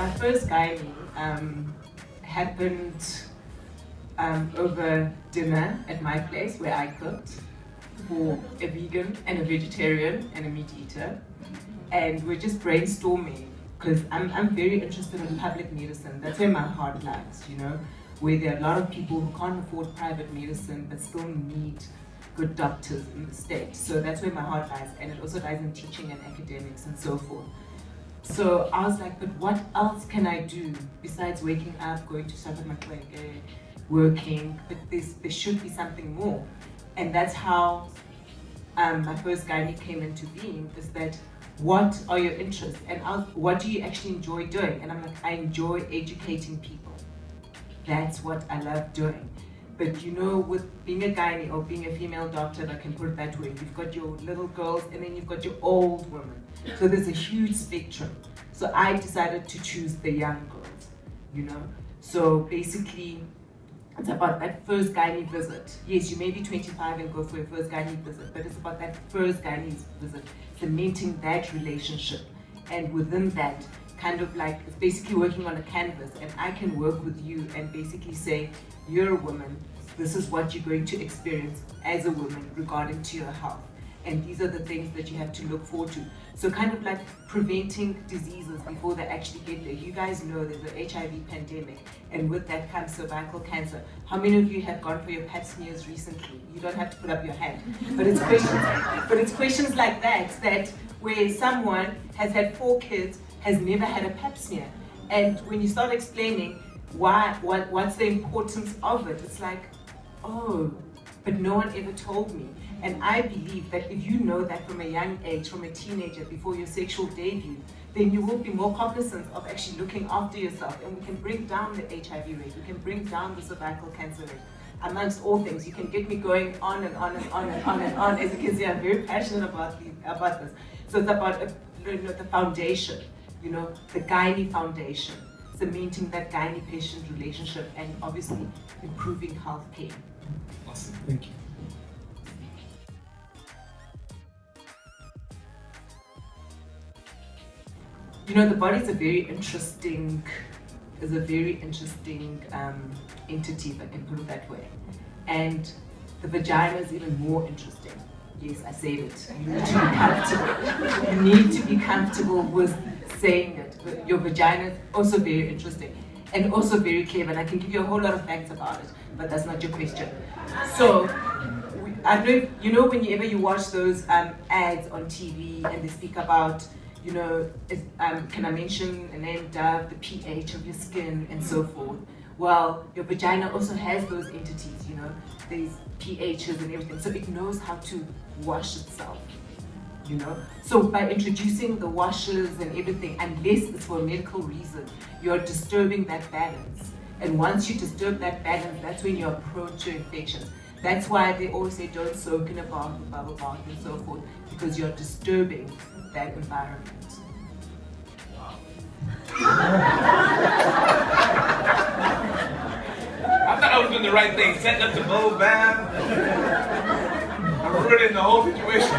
my first gynae happened over dinner at my place where I cooked for a vegan and a vegetarian and a meat eater. And we're just brainstorming because I'm very interested in public medicine. That's where my heart lies, you know, where there are a lot of people who can't afford private medicine but still need good doctors in the state. So that's where my heart lies, and it also lies in teaching and academics and so forth. So I was like, but what else can I do besides waking up, going to Sabarmatweke, working? But there should be something more. And that's how my first gynae came into being, is that what are your interests and what do you actually enjoy doing? And I'm like, I enjoy educating people. That's what I love doing. But you know, with being a gynae or being a female doctor, if I can put it that way, you've got your little girls and then you've got your old women. So there's a huge spectrum. So I decided to choose the young girls, you know? So basically, it's about that first gynae visit. Yes, you may be 25 and go for your first gynae visit, but it's about that first gynae visit, cementing that relationship. And within that, kind of like, it's basically working on a canvas, and I can work with you and basically say, you're a woman, this is what you're going to experience as a woman regarding to your health. And these are the things that you have to look forward to. So kind of like preventing diseases before they actually get there. You guys know there's an HIV pandemic, and with that comes cervical cancer. How many of you have gone for your pap smears recently? You don't have to put up your hand. But it's questions like that where someone has had 4 kids, has never had a pap smear. And when you start explaining what's the importance of it, it's like, oh, but no one ever told me. And I believe that if you know that from a young age, from a teenager, before your sexual debut, then you will be more cognizant of actually looking after yourself, and we can bring down the HIV rate, we can bring down the cervical cancer rate, amongst all things. You can get me going on and on and on and on and on. As you can see, I'm very passionate about this. So it's about the foundation, you know, the gynae foundation, cementing that gynae-patient relationship, and obviously improving health care. Awesome, thank you. You know, the body is a very interesting entity, if I can put it that way. And the vagina is even more interesting. Yes, I said it. You need to be comfortable. You need to be comfortable with saying it. Your vagina is also very interesting and also very clever. And I can give you a whole lot of facts about it, but that's not your question. So, I don't know if, you know, whenever you watch those ads on TV and they speak about, you know, can I mention a name, Dove, the pH of your skin and so forth. Well, your vagina also has those entities, you know, there's pHs and everything, so it knows how to wash itself, you know. So by introducing the washes and everything, unless it's for a medical reason, you're disturbing that balance. And once you disturb that balance, that's when you're prone to infections. That's why they always say don't soak in a bath with bubble bath and so forth, because you're disturbing that environment. I thought I was doing the right thing, setting up the bowl bath. I'm ruining the whole situation.